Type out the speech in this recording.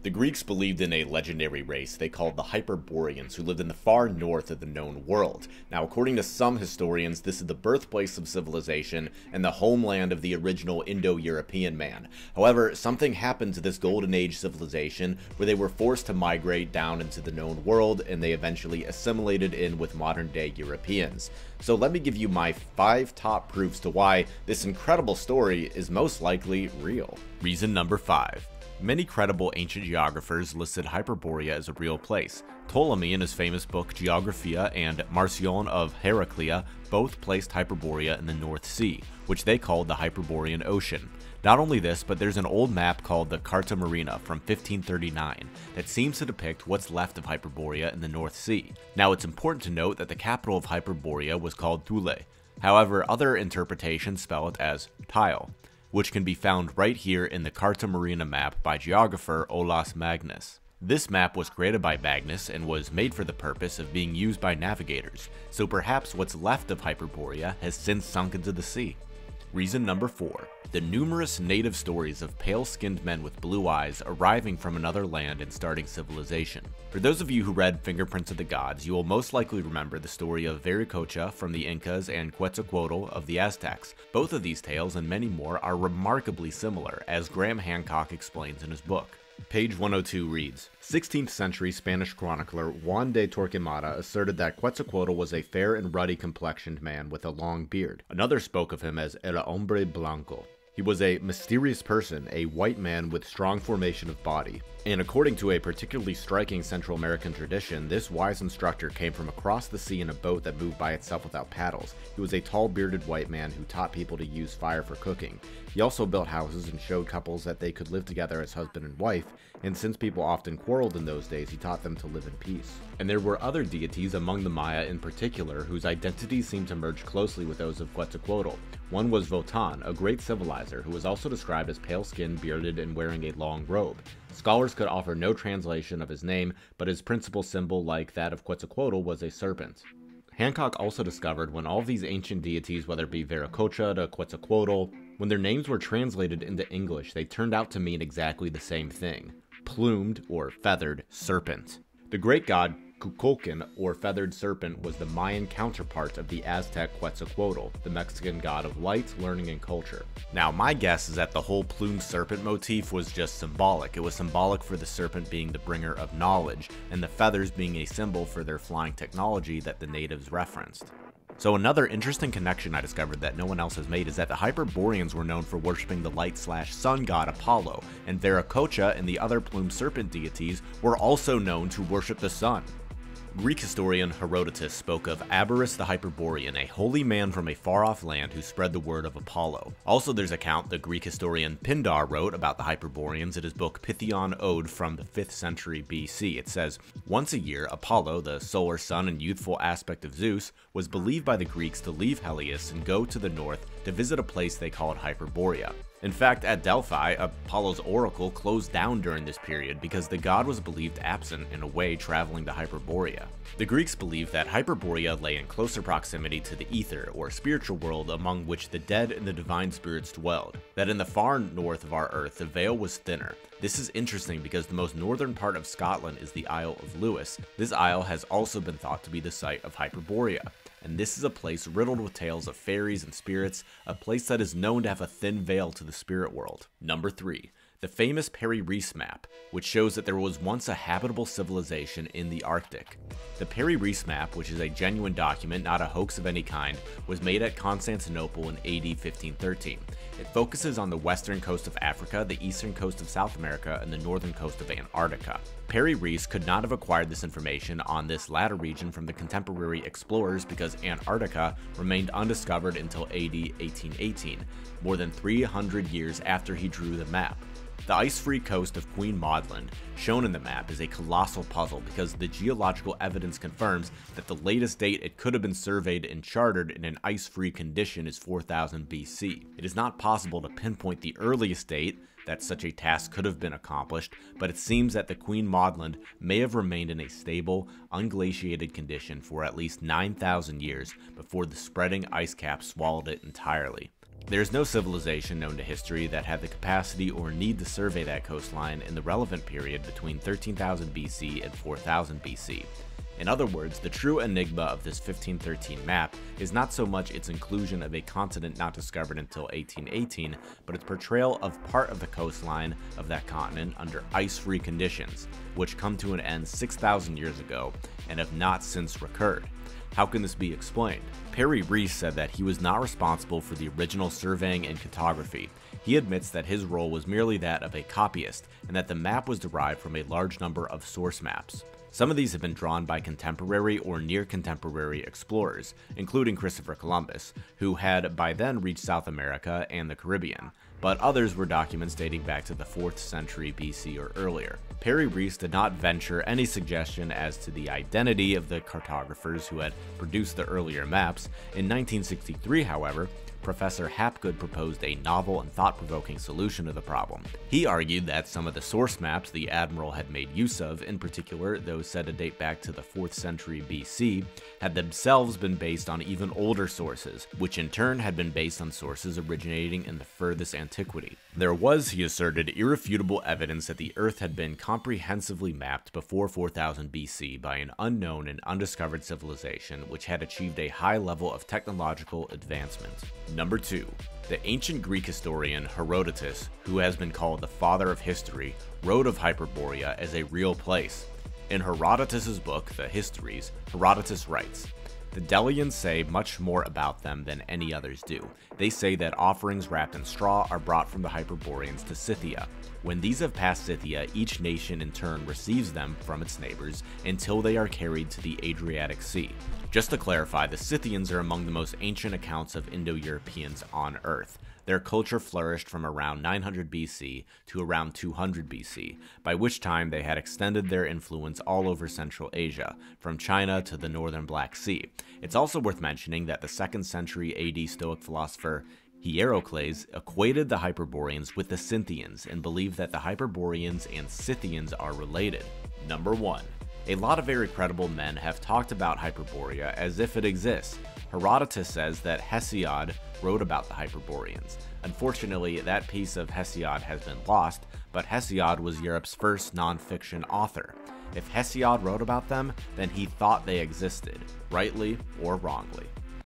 The Greeks believed in a legendary race they called the Hyperboreans, who lived in the far north of the known world. Now, according to some historians, this is the birthplace of civilization and the homeland of the original Indo-European man. However, something happened to this Golden Age civilization where they were forced to migrate down into the known world, and they eventually assimilated in with modern-day Europeans. So let me give you my 5 top proofs to why this incredible story is most likely real. Reason number 5. Many credible ancient geographers listed Hyperborea as a real place. Ptolemy in his famous book Geographia and Marcion of Heraclea both placed Hyperborea in the North Sea, which they called the Hyperborean Ocean. Not only this, but there's an old map called the Carta Marina from 1539 that seems to depict what's left of Hyperborea in the North Sea. Now, it's important to note that the capital of Hyperborea was called Thule. However, other interpretations spell it as Tile, which can be found right here in the Carta Marina map by geographer Olaus Magnus. This map was created by Magnus and was made for the purpose of being used by navigators, so perhaps what's left of Hyperborea has since sunk into the sea. Reason number 4. The numerous native stories of pale-skinned men with blue eyes arriving from another land and starting civilization. For those of you who read Fingerprints of the Gods, you will most likely remember the story of Viracocha from the Incas and Quetzalcoatl of the Aztecs. Both of these tales and many more are remarkably similar, as Graham Hancock explains in his book. Page 102 reads, 16th century Spanish chronicler Juan de Torquemada asserted that Quetzalcoatl was a fair and ruddy complexioned man with a long beard. Another spoke of him as El Hombre Blanco. He was a mysterious person, a white man with strong formation of body. And according to a particularly striking Central American tradition, this wise instructor came from across the sea in a boat that moved by itself without paddles. He was a tall, bearded white man who taught people to use fire for cooking. He also built houses and showed couples that they could live together as husband and wife, and since people often quarreled in those days, he taught them to live in peace. And there were other deities among the Maya in particular whose identities seemed to merge closely with those of Quetzalcoatl. One was Votan, a great civilizer who was also described as pale-skinned, bearded, and wearing a long robe. Scholars could offer no translation of his name, but his principal symbol, like that of Quetzalcoatl, was a serpent. Hancock also discovered when all of these ancient deities, whether it be Viracocha to Quetzalcoatl, when their names were translated into English, they turned out to mean exactly the same thing: plumed or feathered serpent. The great god Kukulkan, or feathered serpent, was the Mayan counterpart of the Aztec Quetzalcoatl, the Mexican god of light, learning, and culture. Now, my guess is that the whole plumed serpent motif was just symbolic. It was symbolic for the serpent being the bringer of knowledge, and the feathers being a symbol for their flying technology that the natives referenced. So another interesting connection I discovered that no one else has made is that the Hyperboreans were known for worshipping the light/sun god Apollo, and Viracocha and the other plumed serpent deities were also known to worship the sun. Greek historian Herodotus spoke of Abaris the Hyperborean, a holy man from a far-off land who spread the word of Apollo. Also, there's an account the Greek historian Pindar wrote about the Hyperboreans in his book Pythion Ode from the 5th century BC. It says, once a year, Apollo, the solar sun and youthful aspect of Zeus, was believed by the Greeks to leave Helios and go to the north to visit a place they called Hyperborea. In fact, at Delphi, Apollo's oracle closed down during this period because the god was believed absent and away traveling to Hyperborea. The Greeks believed that Hyperborea lay in closer proximity to the ether, or spiritual world among which the dead and the divine spirits dwelled, that in the far north of our earth the veil was thinner. This is interesting because the most northern part of Scotland is the Isle of Lewis. This isle has also been thought to be the site of Hyperborea, and this is a place riddled with tales of fairies and spirits, a place that is known to have a thin veil to the spirit world. Number 3. The famous Peri Reis map, which shows that there was once a habitable civilization in the Arctic. The Peri Reis map, which is a genuine document, not a hoax of any kind, was made at Constantinople in AD 1513. It focuses on the western coast of Africa, the eastern coast of South America, and the northern coast of Antarctica. Peri Reis could not have acquired this information on this latter region from the contemporary explorers because Antarctica remained undiscovered until AD 1818, more than 300 years after he drew the map. The ice-free coast of Queen Maudland, shown in the map, is a colossal puzzle because the geological evidence confirms that the latest date it could have been surveyed and charted in an ice-free condition is 4000 BC. It is not possible to pinpoint the earliest date that such a task could have been accomplished, but it seems that the Queen Maudland may have remained in a stable, unglaciated condition for at least 9,000 years before the spreading ice cap swallowed it entirely. There is no civilization known to history that had the capacity or need to survey that coastline in the relevant period between 13,000 BC and 4000 BC. In other words, the true enigma of this 1513 map is not so much its inclusion of a continent not discovered until 1818, but its portrayal of part of the coastline of that continent under ice-free conditions, which come to an end 6,000 years ago and have not since recurred. How can this be explained? Perry Reese said that he was not responsible for the original surveying and cartography. He admits that his role was merely that of a copyist, and that the map was derived from a large number of source maps. Some of these have been drawn by contemporary or near-contemporary explorers, including Christopher Columbus, who had by then reached South America and the Caribbean, but others were documents dating back to the 4th century BC or earlier. Perry Reese did not venture any suggestion as to the identity of the cartographers who had produced the earlier maps. In 1963, however, Professor Hapgood proposed a novel and thought-provoking solution to the problem. He argued that some of the source maps the Admiral had made use of, in particular those said to date back to the 4th century BC, had themselves been based on even older sources, which in turn had been based on sources originating in the furthest antiquity. There was, he asserted, irrefutable evidence that the Earth had been comprehensively mapped before 4000 BC by an unknown and undiscovered civilization which had achieved a high level of technological advancement. Number 2. The ancient Greek historian Herodotus, who has been called the father of history, wrote of Hyperborea as a real place. In Herodotus's book, The Histories, Herodotus writes, "The Delians say much more about them than any others do. They say that offerings wrapped in straw are brought from the Hyperboreans to Scythia. When these have passed Scythia, each nation in turn receives them from its neighbors until they are carried to the Adriatic Sea." Just to clarify, the Scythians are among the most ancient accounts of Indo-Europeans on Earth. Their culture flourished from around 900 BC to around 200 BC, by which time they had extended their influence all over Central Asia, from China to the northern Black Sea. It's also worth mentioning that the 2nd century AD Stoic philosopher Hierocles equated the Hyperboreans with the Scythians and believed that the Hyperboreans and Scythians are related. Number 1. A lot of very credible men have talked about Hyperborea as if it exists. Herodotus says that Hesiod wrote about the Hyperboreans. Unfortunately, that piece of Hesiod has been lost, but Hesiod was Europe's first non-fiction author. If Hesiod wrote about them, then he thought they existed, rightly or wrongly.